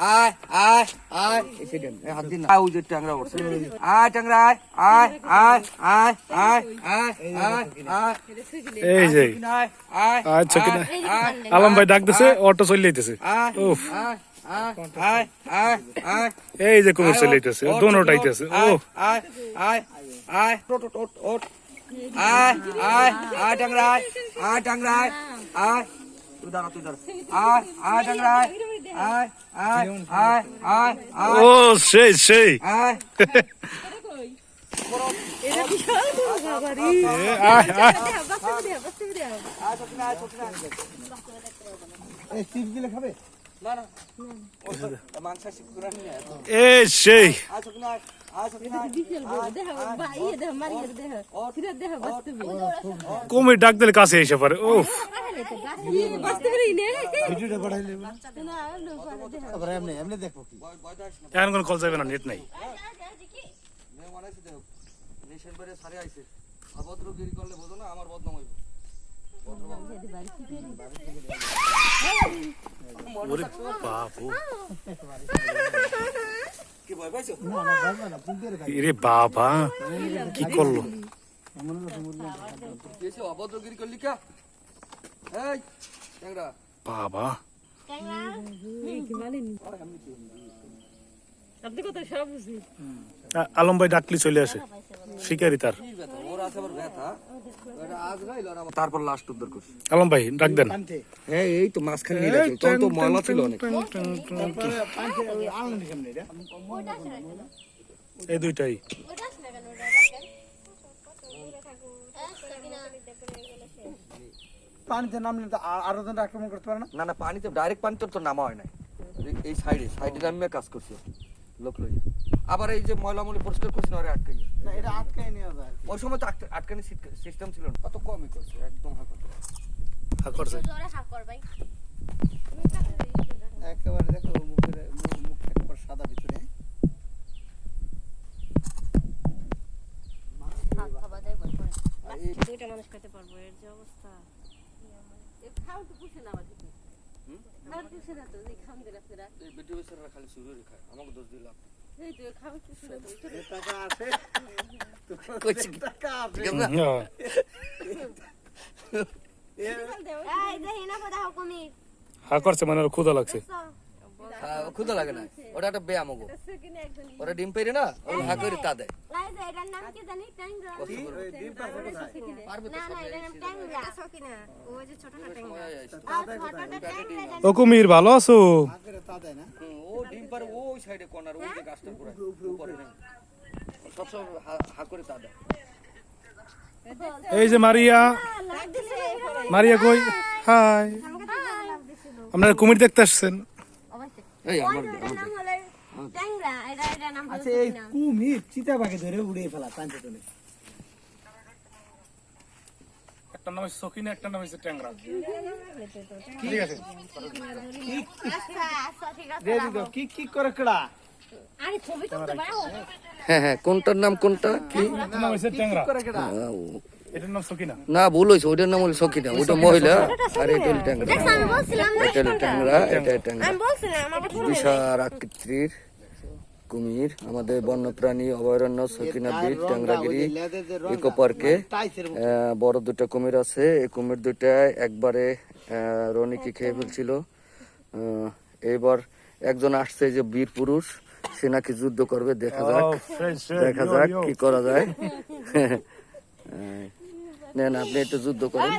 আয় আয় আয় এসে দেন হাত দিন আয় ওই যে ট্যাংরা উঠছে আয় ট্যাংরা আয় আয় আয় আয় আয় আয় আয় আয় এই যে আয় আয় আচ্ছা কিনা আলম ভাই ডাক দিছে অটো চলে যাইতেছে উফ আয় আয় আয় আয় আয় এই যে কুমির চলে যাইতেছে দোনোটা আইতেছে ও আয় আয় আয় ওঠ ওঠ ওঠ ওঠ আয় আয় আয় ট্যাংরা আয় ট্যাংরা আয় তুই দাঁড়া আয় আয় ট্যাংরা আয় আয় আয় আয় আয় ও সেই সেই আয় আয় আয় এই সেই কুমির ডাক দিলে কাছে এসে পারে ও এখন কোন কল যাবে না নেট নাই অভদ্রগিরি করলে বোঝো না আমার বদনাম হইব ওরে বাবু কি ভয় পাইছো রে বাবা কি করলো এসে অভদ্রগিরি করলি কা এই ট্যাংরা বাবা আলম ভাই ডাকলি চলে আসে শিকারি তার তারপর লাস্ট উদ্ধার করছি আলম ভাই ডাক দেন হ্যাঁ এই তো মাঝখানে নিয়ে গেছে তখন তো ময়লা ছিল অনেক এই দুইটাই পানিতে নামলে তো আরো জন আক্রমণ করতে পারে না না না পানিতে ডাইরেক্ট পানিতে তো নামা হয় না এই সাইডে নামিয়ে কাজ করছি লোক লইয়া আবার এই যে ময়লা মলি পরিষ্কার করছি না আটকাই না এটা আটকাই নেওয়া যায় ওই সময় তো আটকানি সিস্টেম ছিল না কত কমই করছে একদম হা করছে একেবারে দেখো মুখের মুখ একবার সাদা ভিতরে দুইটা মানুষ খেতে পারবো এর যে অবস্থা খাও তো পুষে না আমাদের খাও পুষে না তো খাম দিলা ফেরা এই ভিডিও বেচারা খালি শুরু খায় আমাকে দোষ দিল এই তো খাও পুষে না তো টাকা আছে কইছি টাকা আছে ঠিক আছে এই দেহি না পড়াও কমি হা করছে মানে ওর ক্ষুধা লাগছে ক্ষুধা লাগে না ওটা একটা ব্যায়াম গো ওরা ডিম পেরে না ওই হা করে তা দেয় এই যে এটার নাম কি জানি ট্যাংরা ডিম পারবে কোথায় পারবে তো না না এটার নাম ট্যাংরা সকিনা ওই যে ছোটটা ট্যাংরা ছোটটা ট্যাংরা ও কুমির ভালো আছো আগে তা দেয় না ও ডিম পারে ওই সাইডে কর্নার ওই যে গাছটার উপরে না সবসময় হা করে তা দেয় এই যে মারিয়া মারিয়া কই হাই আপনারা কুমির দেখতে আসছেন এই আমার নাম হলো ট্যাংরা এটা নাম হলো আচ্ছা এই কুমির চিতাবাঘে ধরে উড়িয়ে ফেলা পাঞ্চে তোলে একটা নাম হচ্ছে সকিনা একটা নাম হচ্ছে ট্যাংরা ঠিক আছে আচ্ছা আচ্ছা ঠিক আছে দিয়ে দিও কি কি করে কেডা আরে ছবি তুলতে পারো হ্যাঁ হ্যাঁ কোনটার নাম কোনটা কি একটা নাম হচ্ছে ট্যাংরা করে কেডা এটার নাম সকিনা না ভুল হয়েছে ওইটার নাম হলো সকিনা ওইটা মহিলা আর এটা হলো ট্যাংরা আমি বলছিলাম না এটা হলো ট্যাংরা এটা ট্যাংরা আমি বলছিলাম আমার কথা বিশাল আকৃতির কুমির আমাদের বন্যপ্রাণী অভয়ারণ্য সকিনা বিচ ট্যাংরাগিরি ইকো পার্কে টাইসের বড় দুটো কুমির আছে এই কুমির দুটা একবারে রনিকে খেয়ে ফেলছিল এইবার একজন আসছে যে বীর পুরুষ সে নাকি যুদ্ধ করবে দেখা যাক কি করা যায় নেন আপনি একটু যুদ্ধ করেন